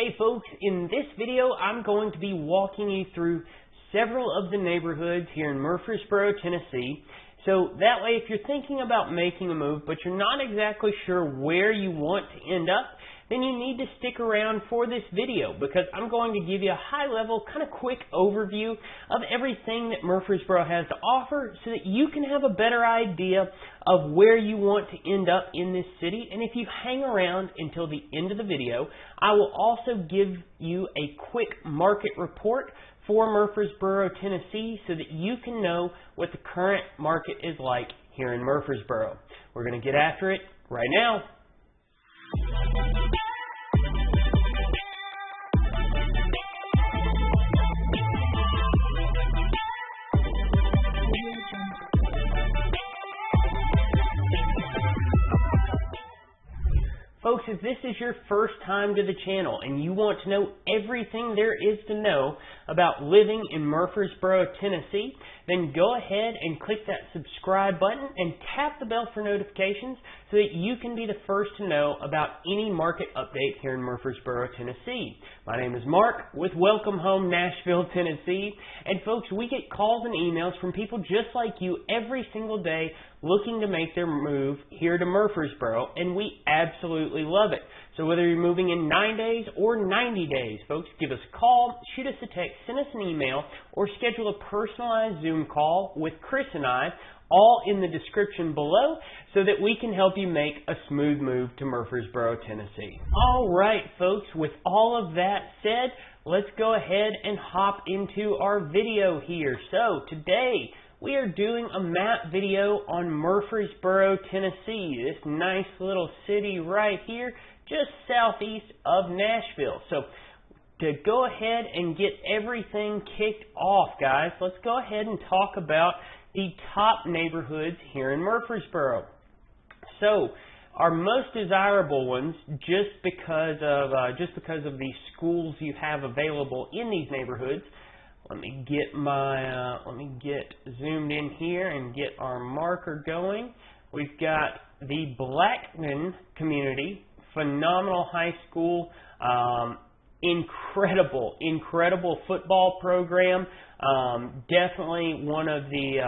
Hey folks, in this video I'm going to be walking you through several of the neighborhoods here in Murfreesboro, Tennessee. So that way if you're thinking about making a move but you're not exactly sure where you want to end up, then you need to stick around for this video because I'm going to give you a high level, kind of quick overview of everything that Murfreesboro has to offer so that you can have a better idea of where you want to end up in this city. And if you hang around until the end of the video, I will also give you a quick market report for Murfreesboro, Tennessee so that you can know what the current market is like here in Murfreesboro. We're going to get after it right now. Folks, if this is your first time to the channel and you want to know everything there is to know about living in Murfreesboro, Tennessee, then go ahead and click that subscribe button and tap the bell for notifications so that you can be the first to know about any market update here in Murfreesboro, Tennessee. My name is Mark with Welcome Home Nashville, Tennessee. And folks, we get calls and emails from people just like you every single day looking to make their move here to Murfreesboro, and we absolutely love it. So whether you're moving in 9 days or 90 days, folks, give us a call, shoot us a text, send us an email, or schedule a personalized Zoom call with Chris and I, all in the description below, so that we can help you make a smooth move to Murfreesboro, Tennessee. All right, folks, with all of that said, let's go ahead and hop into our video here. So today, we are doing a map video on Murfreesboro, Tennessee, this nice little city right here, just southeast of Nashville. So to go ahead and get everything kicked off, guys, let's go ahead and talk about the top neighborhoods here in Murfreesboro. So our most desirable ones, just because of the schools you have available in these neighborhoods. Let me get zoomed in here and get our marker going. We've got the Blackman community, phenomenal high school, incredible football program. Definitely one of the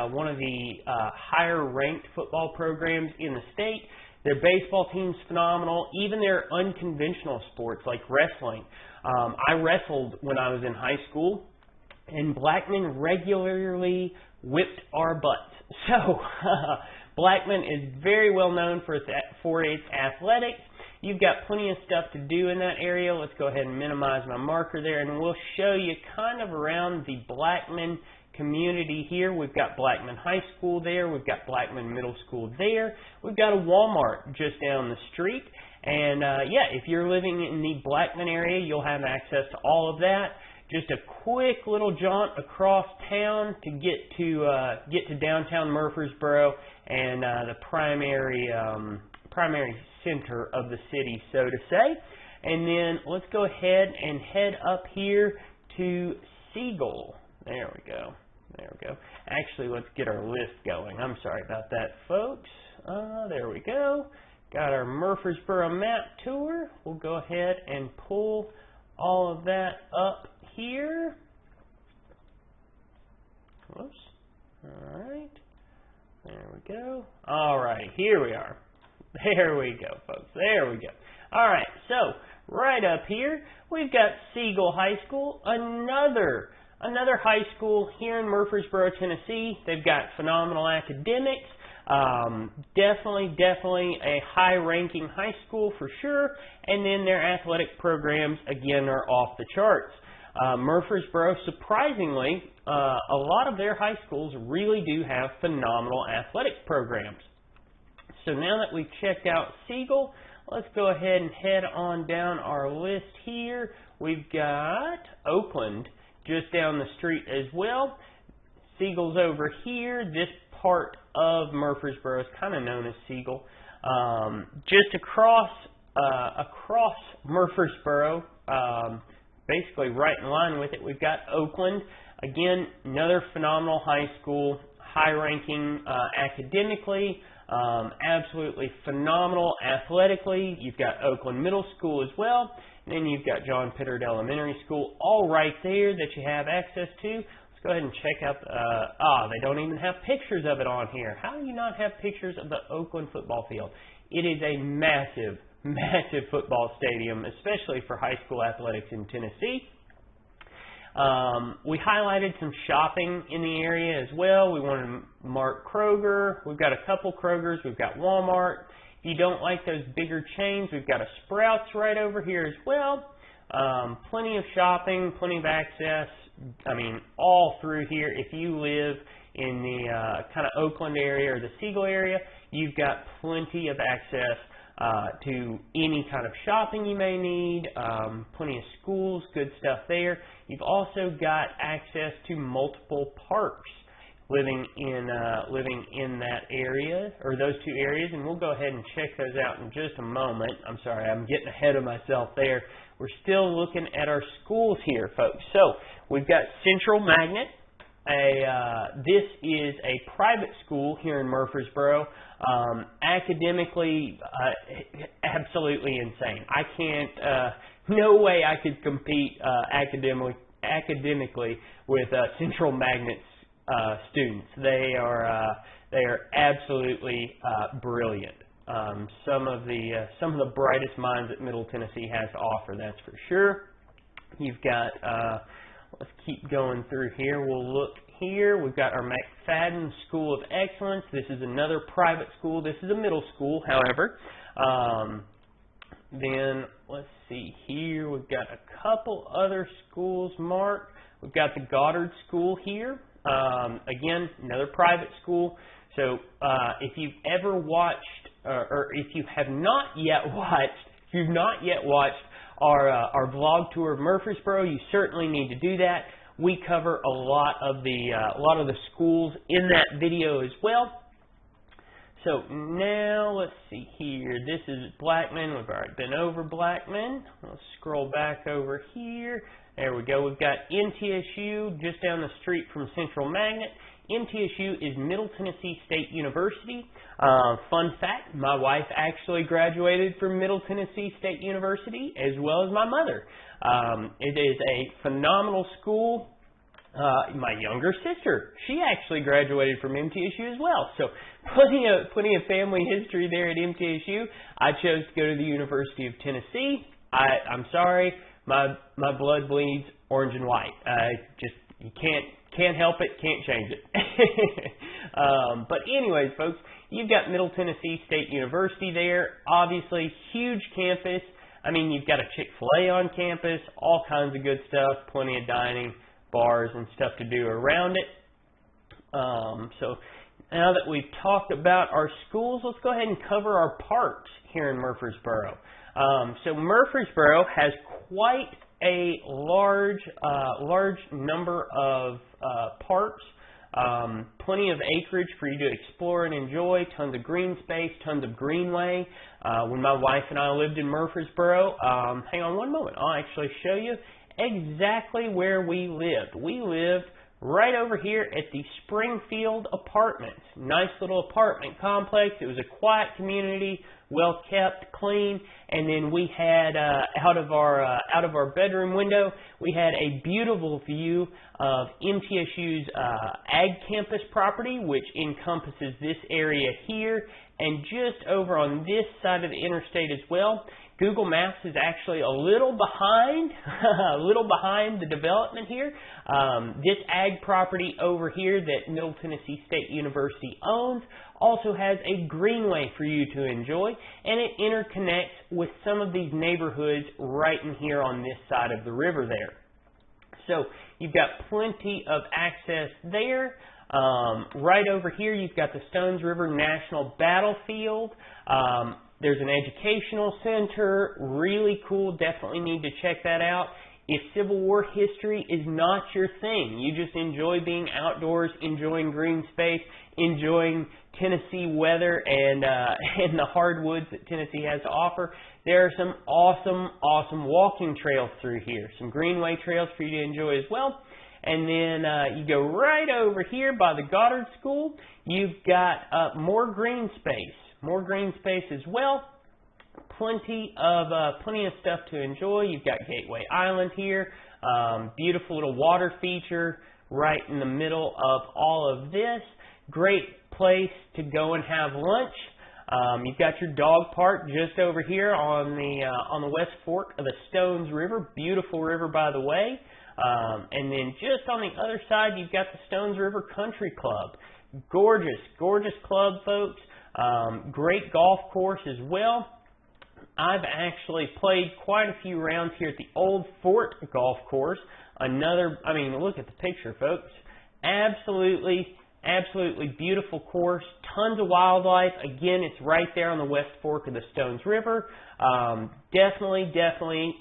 higher ranked football programs in the state. Their baseball team's phenomenal. Even their unconventional sports like wrestling. I wrestled when I was in high school, and Blackman regularly whipped our butts. So Blackman is very well known for its athletics. You've got plenty of stuff to do in that area. Let's go ahead and minimize my marker there, and we'll show you kind of around the Blackman community here. We've got Blackman High School there. We've got Blackman Middle School there. We've got a Walmart just down the street. And yeah, if you're living in the Blackman area, you'll have access to all of that. Just a quick little jaunt across town to get to downtown Murfreesboro and the primary center of the city, so to say. And then let's go ahead and head up here to Siegel. There we go. Actually, let's get our list going. I'm sorry about that, folks. There we go. Got our Murfreesboro map tour. We'll go ahead and pull all of that up here. Whoops. All right. There we go. All right. Here we are. There we go, folks. There we go. All right. So right up here, we've got Siegel High School, another high school here in Murfreesboro, Tennessee. They've got phenomenal academics. Definitely a high-ranking high school for sure. And then their athletic programs, again, are off the charts. Murfreesboro, surprisingly, a lot of their high schools really do have phenomenal athletic programs. So now that we've checked out Siegel, let's go ahead and head on down our list here. We've got Oakland just down the street as well. Siegel's over here. This part of Murfreesboro is kind of known as Siegel. Just across Murfreesboro, basically right in line with it, we've got Oakland. Again, another phenomenal high school, high ranking academically. Absolutely phenomenal athletically. You've got Oakland Middle School as well. And then you've got John Pittard Elementary School all right there that you have access to. Let's go ahead and check out, they don't even have pictures of it on here. How do you not have pictures of the Oakland football field? It is a massive, massive football stadium, especially for high school athletics in Tennessee. We highlighted some shopping in the area as well. We wanted to mark Kroger. We've got a couple Krogers. We've got Walmart. If you don't like those bigger chains, we've got a Sprouts right over here as well. Plenty of shopping, plenty of access. I mean, all through here. If you live in the kind of Oakland area or the Siegel area, you've got plenty of access to any kind of shopping you may need, plenty of schools, good stuff there. You've also got access to multiple parks living in that area, or those two areas, and we'll go ahead and check those out in just a moment. I'm sorry, I'm getting ahead of myself there. We're still looking at our schools here, folks. So we've got Central Magnet. This is a private school here in Murfreesboro. Academically, absolutely insane. I can't, no way I could compete academically with Central Magnet's students. They are absolutely brilliant. Some of the brightest minds that Middle Tennessee has to offer, that's for sure. You've got, let's keep going through here. We'll look here. We've got our McFadden School of Excellence. This is another private school. This is a middle school, however. Then let's see here. We've got a couple other schools marked. We've got the Goddard School here. Again, another private school. So if you've ever watched, or if you have not yet watched, our vlog tour of Murfreesboro, you certainly need to do that. We cover a lot of the schools in that video as well. So now let's see here. This is Blackman. We've already been over Blackman. Let's scroll back over here. There we go. We've got MTSU just down the street from Central Magnet. MTSU is Middle Tennessee State University. Fun fact, my wife actually graduated from Middle Tennessee State University, as well as my mother. It is a phenomenal school. My younger sister, she actually graduated from MTSU as well. So plenty of family history there at MTSU. I chose to go to the University of Tennessee. I'm sorry, my blood bleeds orange and white. You can't help it, can't change it. But anyways, folks, you've got Middle Tennessee State University there. Obviously, huge campus. I mean, you've got a Chick-fil-A on campus, all kinds of good stuff, plenty of dining, bars, and stuff to do around it. So now that we've talked about our schools, let's go ahead and cover our parks here in Murfreesboro. So Murfreesboro has quite a large number of parks, plenty of acreage for you to explore and enjoy, tons of green space, tons of greenway. When my wife and I lived in Murfreesboro, hang on one moment, I'll actually show you exactly where we lived. We lived right over here at the Springfield Apartments. Nice little apartment complex. It was a quiet community, well kept, clean, and then we had out of our bedroom window, we had a beautiful view of MTSU's Ag Campus property, which encompasses this area here, and just over on this side of the interstate as well. Google Maps is actually a little behind, the development here. This ag property over here that Middle Tennessee State University owns also has a greenway for you to enjoy, and it interconnects with some of these neighborhoods right in here on this side of the river there. So you've got plenty of access there. Right over here, you've got the Stones River National Battlefield. There's an educational center, really cool, definitely need to check that out. If Civil War history is not your thing, you just enjoy being outdoors, enjoying green space, enjoying Tennessee weather and the hardwoods that Tennessee has to offer, there are some awesome walking trails through here, some greenway trails for you to enjoy as well. And then you go right over here by the Goddard School. You've got more green space as well. Plenty of stuff to enjoy. You've got Gateway Island here. Beautiful little water feature right in the middle of all of this. Great place to go and have lunch. You've got your dog park just over here on the West Fork of the Stones River. Beautiful river, by the way. And then just on the other side, you've got the Stones River Country Club. Gorgeous, gorgeous club, folks. Great golf course as well. I've actually played quite a few rounds here at the Old Fort Golf Course. Look at the picture, folks. Absolutely beautiful course. Tons of wildlife. Again, it's right there on the West Fork of the Stones River. Definitely,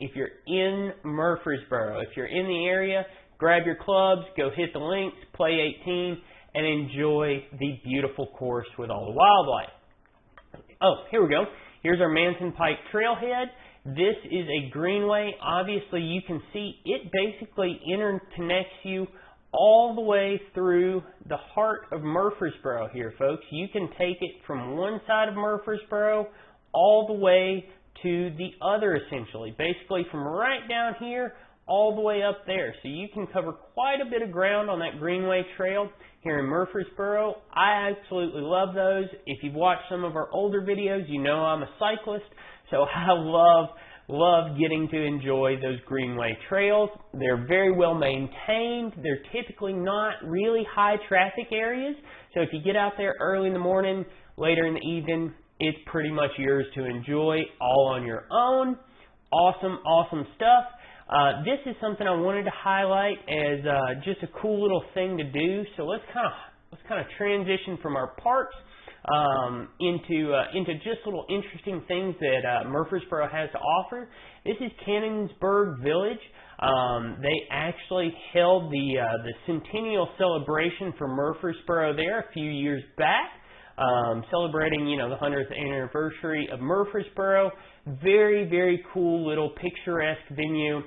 if you're in Murfreesboro, if you're in the area, grab your clubs, go hit the links, play 18, and enjoy the beautiful course with all the wildlife. Oh, here we go. Here's our Manson Pike Trailhead. This is a greenway. Obviously, you can see it basically interconnects you all the way through the heart of Murfreesboro here, folks. You can take it from one side of Murfreesboro all the way to the other, essentially. Basically, from right down here all the way up there. So you can cover quite a bit of ground on that Greenway Trail here in Murfreesboro. I absolutely love those. If you've watched some of our older videos, you know I'm a cyclist, so I love getting to enjoy those Greenway trails. They're very well maintained. They're typically not really high traffic areas, so if you get out there early in the morning, later in the evening, it's pretty much yours to enjoy all on your own. Awesome stuff. This is something I wanted to highlight as just a cool little thing to do. So let's kind of transition from our parks into just little interesting things that Murfreesboro has to offer. This is Cannonsburg Village. They actually held the centennial celebration for Murfreesboro there a few years back, celebrating the 100th anniversary of Murfreesboro. Very cool little picturesque venue,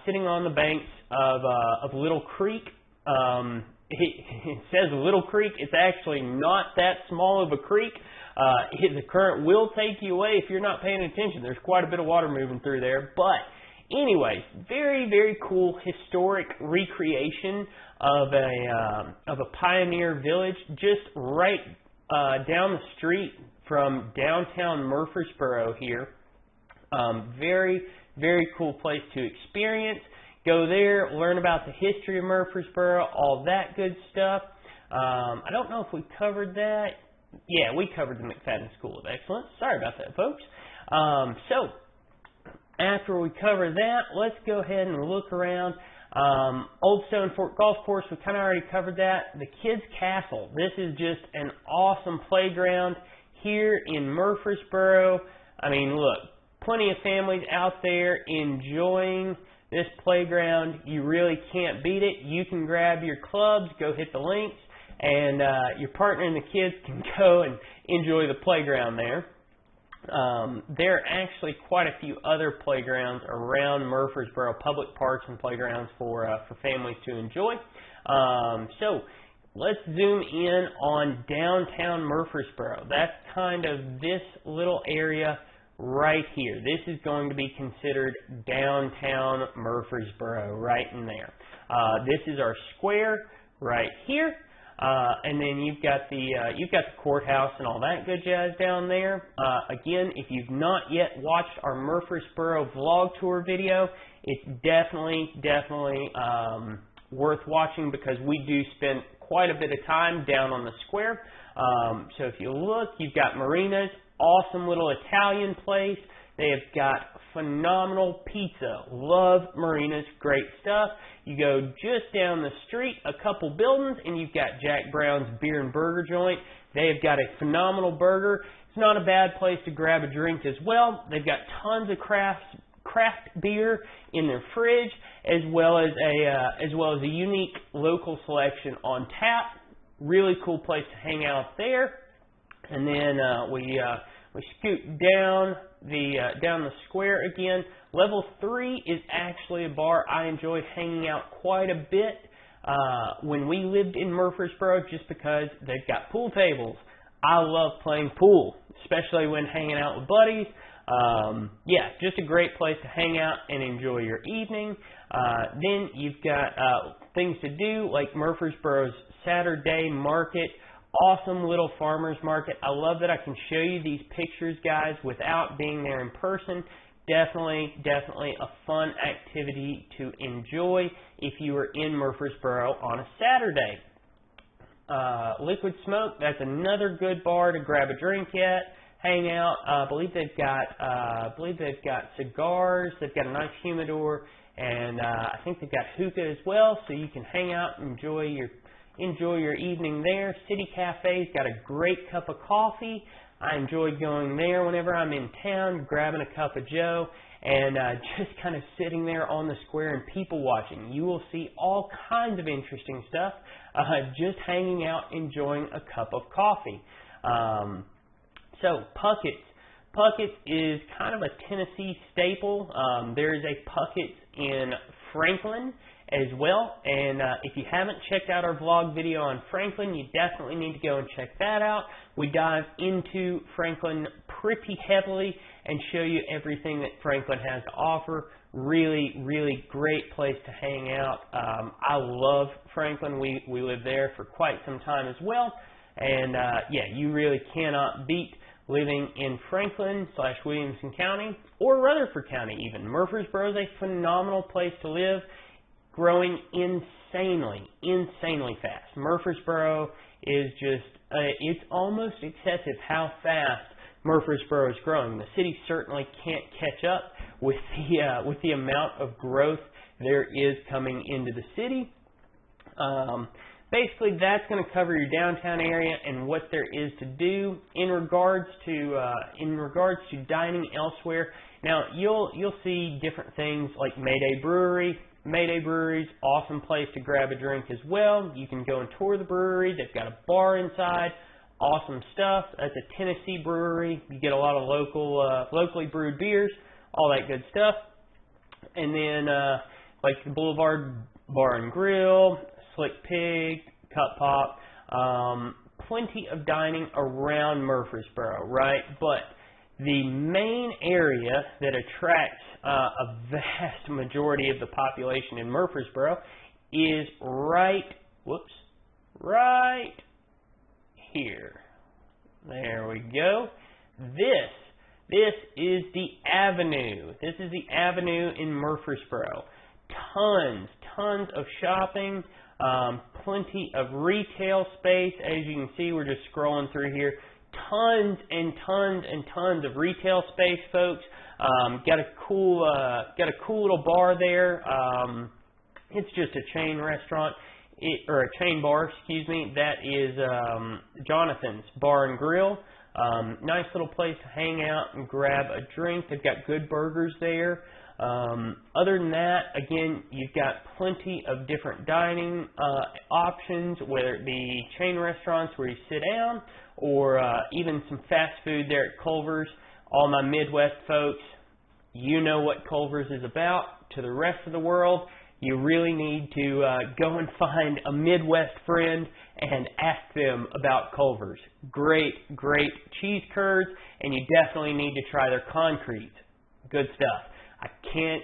sitting on the banks of Little Creek. It says Little Creek. It's actually not that small of a creek. The current will take you away if you're not paying attention. There's quite a bit of water moving through there. But anyways, very cool historic recreation of a pioneer village just right down the street from downtown Murfreesboro here. Very cool place to experience. Go there, learn about the history of Murfreesboro, all that good stuff. I don't know if we covered that. Yeah, we covered the McFadden School of Excellence. Sorry about that, folks. So, after we cover that, let's go ahead and look around. Old Stone Fort Golf Course, we kind of already covered that. The Kids Castle. This is just an awesome playground here in Murfreesboro. I mean, look, plenty of families out there enjoying this playground. You really can't beat it. You can grab your clubs, go hit the links, and your partner and the kids can go and enjoy the playground there. There are actually quite a few other playgrounds around Murfreesboro, public parks and playgrounds for families to enjoy. So let's zoom in on downtown Murfreesboro. That's kind of this little area right here. This is going to be considered downtown Murfreesboro, right in there. This is our square right here, and then you've got the courthouse and all that good jazz down there. Again, if you've not yet watched our Murfreesboro vlog tour video, it's definitely worth watching because we do spend quite a bit of time down on the square. So if you look, you've got marinas. Awesome little Italian place. They have got phenomenal pizza. Love marinas. Great stuff. You go just down the street a couple buildings and you've got Jack Brown's Beer and Burger Joint. They have got a phenomenal burger. It's not a bad place to grab a drink as well. They've got tons of craft beer in their fridge, as well as a unique local selection on tap. Really cool place to hang out there. And then we scoot down the square again. Level 3 is actually a bar I enjoy hanging out quite a bit. when we lived in Murfreesboro, just because they've got pool tables. I love playing pool, especially when hanging out with buddies. Yeah, just a great place to hang out and enjoy your evening. Then you've got things to do like Murfreesboro's Saturday market. Awesome little farmers market. I love that I can show you these pictures, guys, without being there in person. Definitely a fun activity to enjoy if you are in Murfreesboro on a Saturday. Liquid Smoke, that's another good bar to grab a drink at, hang out. I believe they've got cigars. They've got a nice humidor, and I think they've got hookah as well, so you can hang out and enjoy your evening there. City Cafe's got a great cup of coffee. I enjoy going there whenever I'm in town, grabbing a cup of joe, and just kind of sitting there on the square and people watching. You will see all kinds of interesting stuff, just hanging out, enjoying a cup of coffee. So Puckett's. Puckett's is kind of a Tennessee staple. There is a Puckett's in Franklin as well, and if you haven't checked out our vlog video on Franklin, you definitely need to go and check that out. We dive into Franklin pretty heavily and show you everything that Franklin has to offer. Really great place to hang out. I love Franklin. We lived there for quite some time as well, and yeah, you really cannot beat living in Franklin/Williamson County or Rutherford County even. Murfreesboro is a phenomenal place to live, growing insanely fast. Murfreesboro is just, it's almost excessive how fast Murfreesboro is growing. The city certainly can't catch up with the amount of growth there is coming into the city. Basically, that's going to cover your downtown area and what there is to do in regards to dining elsewhere. Now, you'll see different things like Mayday Brewery. Mayday Brewery's awesome place to grab a drink as well. You can go and tour the brewery. They've got a bar inside. Awesome stuff. That's a Tennessee brewery. You get a lot of locally brewed beers, all that good stuff. And then like the Boulevard Bar and Grill, Slick Pig, Cup Pop, plenty of dining around Murfreesboro, right? But the main area that attracts a vast majority of the population in Murfreesboro is right here. There we go. This is the Avenue. This is the Avenue in Murfreesboro. Tons of shopping, plenty of retail space. As you can see, we're just scrolling through here. Tons of retail space, folks. Got a cool little bar there. It's just a chain restaurant, or a chain bar, excuse me. That is Jonathan's Bar and Grill. Nice little place to hang out and grab a drink. They've got good burgers there. Other than that, again, you've got plenty of different dining options, whether it be chain restaurants where you sit down, or even some fast food there at Culver's. All my Midwest folks, you know what Culver's is about. To the rest of the world, you really need to go and find a Midwest friend and ask them about Culver's. Great cheese curds, and you definitely need to try their concrete. Good stuff. I can't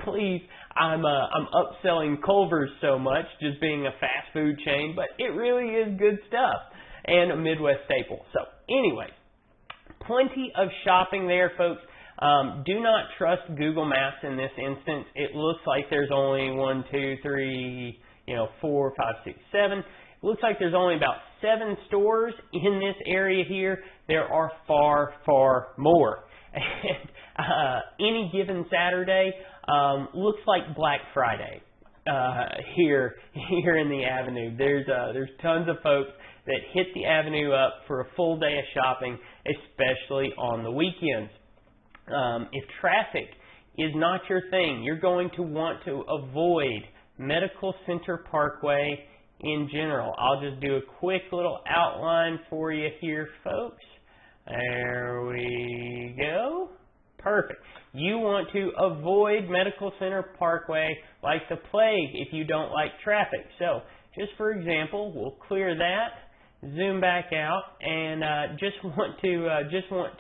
believe I'm upselling Culver's so much, just being a fast food chain, but it really is good stuff and a Midwest staple. So anyway, plenty of shopping there, folks. Do not trust Google Maps in this instance. It looks like there's only 1, 2, 3, 4, 5, 6, 7. It looks like there's only about 7 stores in this area here. There are far more. And any given Saturday looks like Black Friday here in the Avenue. There's tons of folks that hit the Avenue up for a full day of shopping, especially on the weekends. If traffic is not your thing, you're going to want to avoid Medical Center Parkway in general. I'll just do a quick little outline for you here, folks. There we go. perfect. You want to avoid Medical Center Parkway like the plague if you don't like traffic. So, just for example, we'll clear that, zoom back out, and just want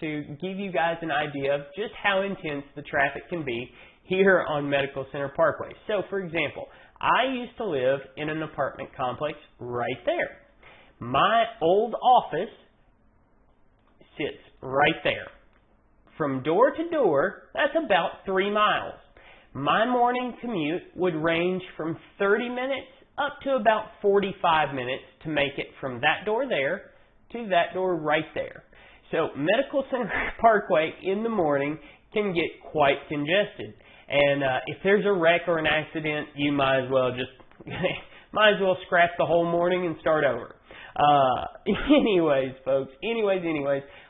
to give you guys an idea of just how intense the traffic can be here on Medical Center Parkway. So, for example, I used to live in an apartment complex right there. My old office sits right there. From door to door, that's about 3 miles. My morning commute would range from 30 minutes up to about 45 minutes to make it from that door there to that door right there. So Medical Center Parkway in the morning can get quite congested. And if there's a wreck or an accident, you might as well scrap the whole morning and start over. Anyways, folks,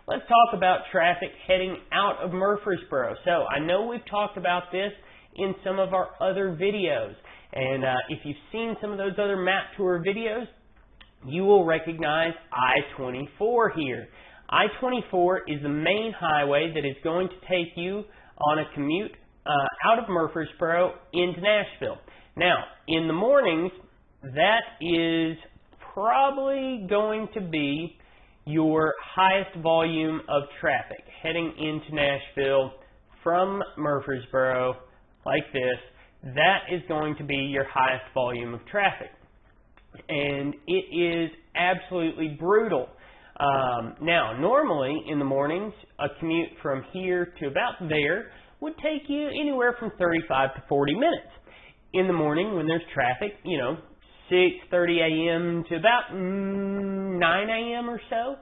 let's talk about traffic heading out of Murfreesboro. So I know we've talked about this in some of our other videos. And if you've seen some of those other map tour videos, you will recognize I-24 here. I-24 is the main highway that is going to take you on a commute out of Murfreesboro into Nashville. Now, in the mornings, that is probably going to be your highest volume of traffic heading into Nashville from Murfreesboro like this. That is going to be your highest volume of traffic. And it is absolutely brutal. Now, normally in the mornings, a commute from here to about there would take you anywhere from 35 to 40 minutes. In the morning when there's traffic, 6:30 a.m. to about 9 a.m. or so,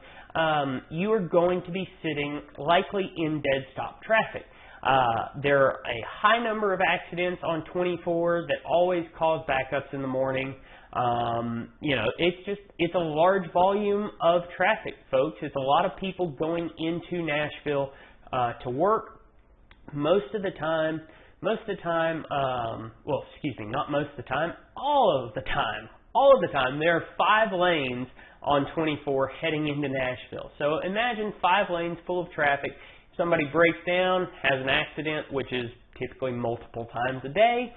you are going to be sitting likely in dead stop traffic. There are a high number of accidents on 24 that always cause backups in the morning. It's a large volume of traffic, folks. It's a lot of people going into Nashville to work. All of the time, there are 5 lanes on 24 heading into Nashville. So imagine 5 lanes full of traffic. Somebody breaks down, has an accident, which is typically multiple times a day,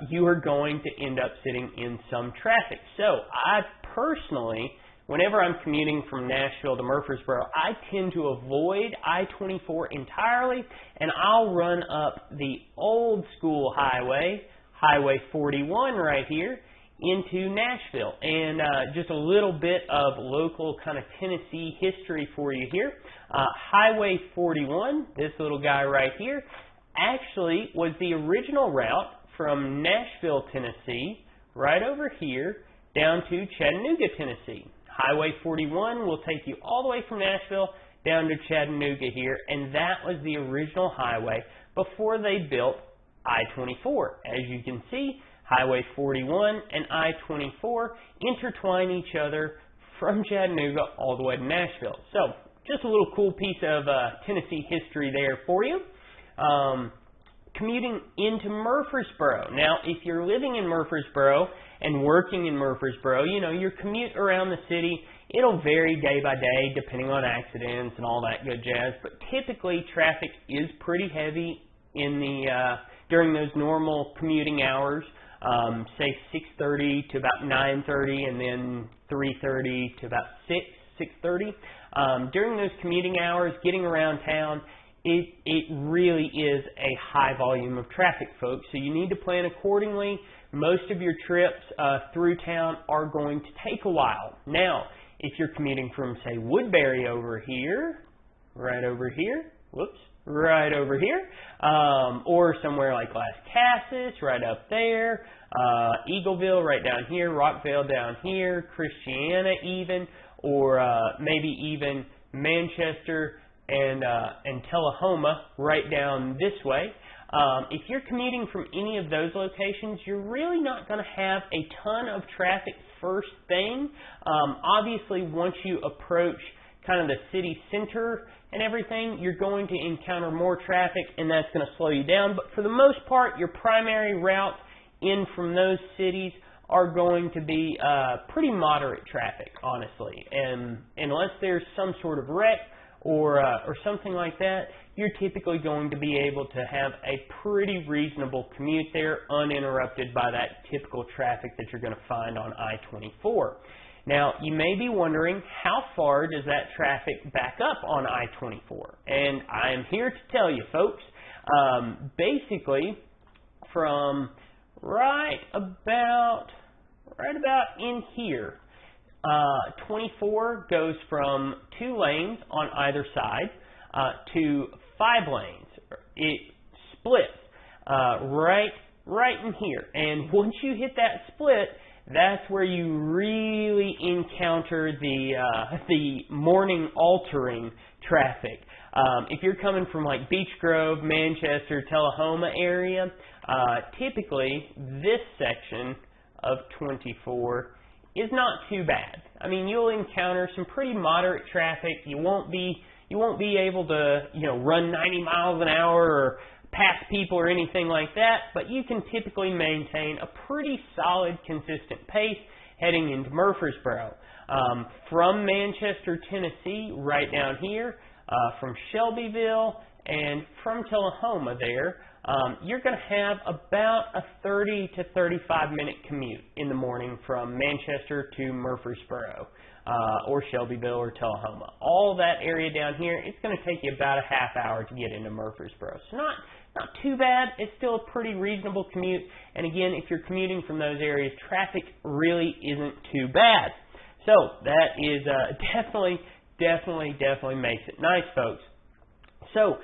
you are going to end up sitting in some traffic. So I personally, whenever I'm commuting from Nashville to Murfreesboro, I tend to avoid I-24 entirely, and I'll run up the old school highway, Highway 41 right here, into Nashville. And just a little bit of local kind of Tennessee history for you here. Highway 41, this little guy right here, actually was the original route from Nashville, Tennessee, right over here, down to Chattanooga, Tennessee. Highway 41 will take you all the way from Nashville down to Chattanooga here, and that was the original highway before they built I-24. As you can see, Highway 41 and I-24 intertwine each other from Chattanooga all the way to Nashville. So, just a little cool piece of Tennessee history there for you. Commuting into Murfreesboro. Now, if you're living in Murfreesboro and working in Murfreesboro, your commute around the city, it'll vary day by day depending on accidents and all that good jazz, but typically traffic is pretty heavy in the during those normal commuting hours, say 6:30 to about 9:30 and then 3:30 to about 6:30. During those commuting hours, getting around town, it really is a high volume of traffic, folks, so you need to plan accordingly. Most of your trips through town are going to take a while. Now, if you're commuting from, say, Woodbury over here, right over here, or somewhere like Las Casas, right up there, Eagleville right down here, Rockville down here, Christiana even, or maybe even Manchester and Tullahoma right down this way. If you're commuting from any of those locations, you're really not going to have a ton of traffic first thing. Obviously, once you approach kind of the city center and everything, you're going to encounter more traffic, and that's going to slow you down. But for the most part, your primary routes in from those cities are going to be pretty moderate traffic, honestly. And unless there's some sort of wreck or something like that, you're typically going to be able to have a pretty reasonable commute there, uninterrupted by that typical traffic that you're going to find on I-24. Now, you may be wondering, how far does that traffic back up on I-24? And I am here to tell you, folks, basically from right about in here, 24 goes from 2 lanes on either side to 5 lanes. It splits right in here. And once you hit that split, that's where you really encounter the morning altering traffic. If you're coming from like Beech Grove, Manchester, Tullahoma area, typically this section of 24 is not too bad. I mean, you'll encounter some pretty moderate traffic. You won't be able to, run 90 miles an hour or pass people or anything like that, but you can typically maintain a pretty solid, consistent pace heading into Murfreesboro. From Manchester, Tennessee, right down here, from Shelbyville, and from Tullahoma there, you're going to have about a 30 to 35 minute commute in the morning from Manchester to Murfreesboro, or Shelbyville or Tullahoma. All that area down here, it's going to take you about a half hour to get into Murfreesboro. So not too bad. It's still a pretty reasonable commute. And again, if you're commuting from those areas, traffic really isn't too bad. So that is definitely makes it nice, folks. So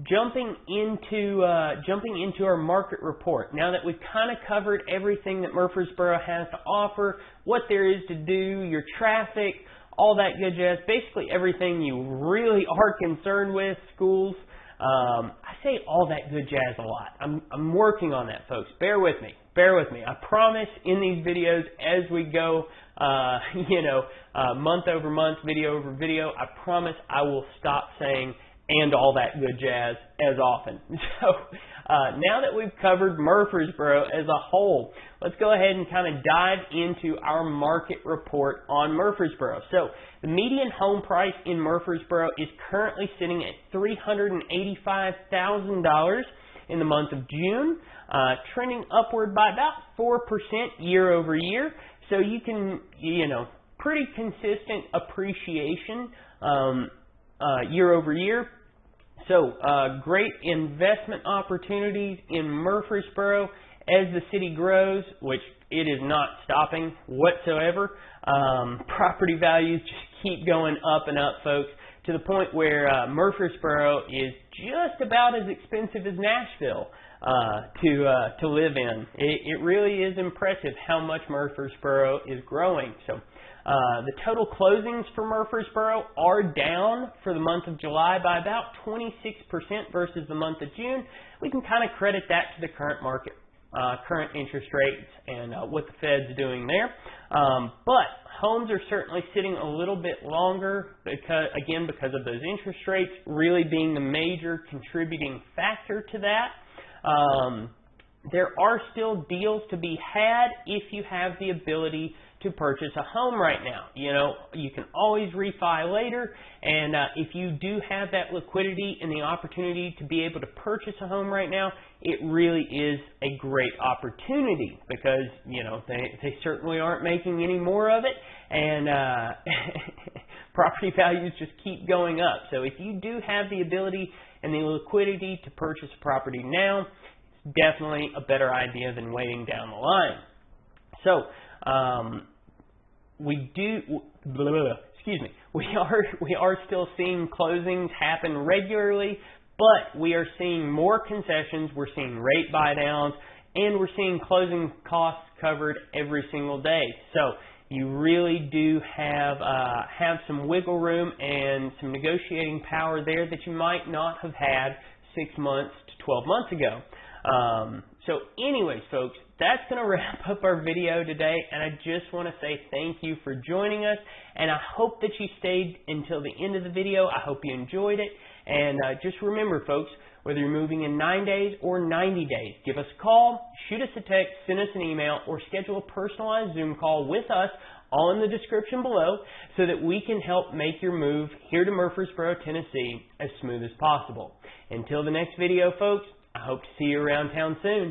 jumping into our market report. Now that we've kind of covered everything that Murfreesboro has to offer, what there is to do, your traffic, all that good jazz, basically everything you really are concerned with, schools. I say all that good jazz a lot. I'm working on that, folks. Bear with me. I promise in these videos as we go, month over month, video over video, I promise I will stop saying and all that good jazz as often. So now that we've covered Murfreesboro as a whole, let's go ahead and kind of dive into our market report on Murfreesboro. So the median home price in Murfreesboro is currently sitting at $385,000 in the month of June, trending upward by about 4% year over year. So you can, pretty consistent appreciation year over year. So great investment opportunities in Murfreesboro as the city grows, which it is not stopping whatsoever. Property values just keep going up and up, folks, to the point where Murfreesboro is just about as expensive as Nashville to live in. It really is impressive how much Murfreesboro is growing. So the total closings for Murfreesboro are down for the month of July by about 26% versus the month of June. We can kind of credit that to the current market, current interest rates, and what the Fed's doing there. But homes are certainly sitting a little bit longer because of those interest rates really being the major contributing factor to that. There are still deals to be had if you have the ability to purchase a home right now. You can always refi later, and if you do have that liquidity and the opportunity to be able to purchase a home right now, it really is a great opportunity because, they certainly aren't making any more of it, and property values just keep going up. So if you do have the ability and the liquidity to purchase a property now, it's definitely a better idea than waiting down the line. So, we are still seeing closings happen regularly, but we are seeing more concessions, we're seeing rate buy downs, and we're seeing closing costs covered every single day. So you really do have some wiggle room and some negotiating power there that you might not have had 6 months to 12 months ago. So anyways, folks, that's going to wrap up our video today, and I just want to say thank you for joining us, and I hope that you stayed until the end of the video. I hope you enjoyed it, and just remember, folks, Whether you're moving in 9 days or 90 days, give us a call, shoot us a text, send us an email, or schedule a personalized Zoom call with us, all in the description below, so that we can help make your move here to Murfreesboro, Tennessee as smooth as possible. Until the next video, folks, I hope to see you around town soon.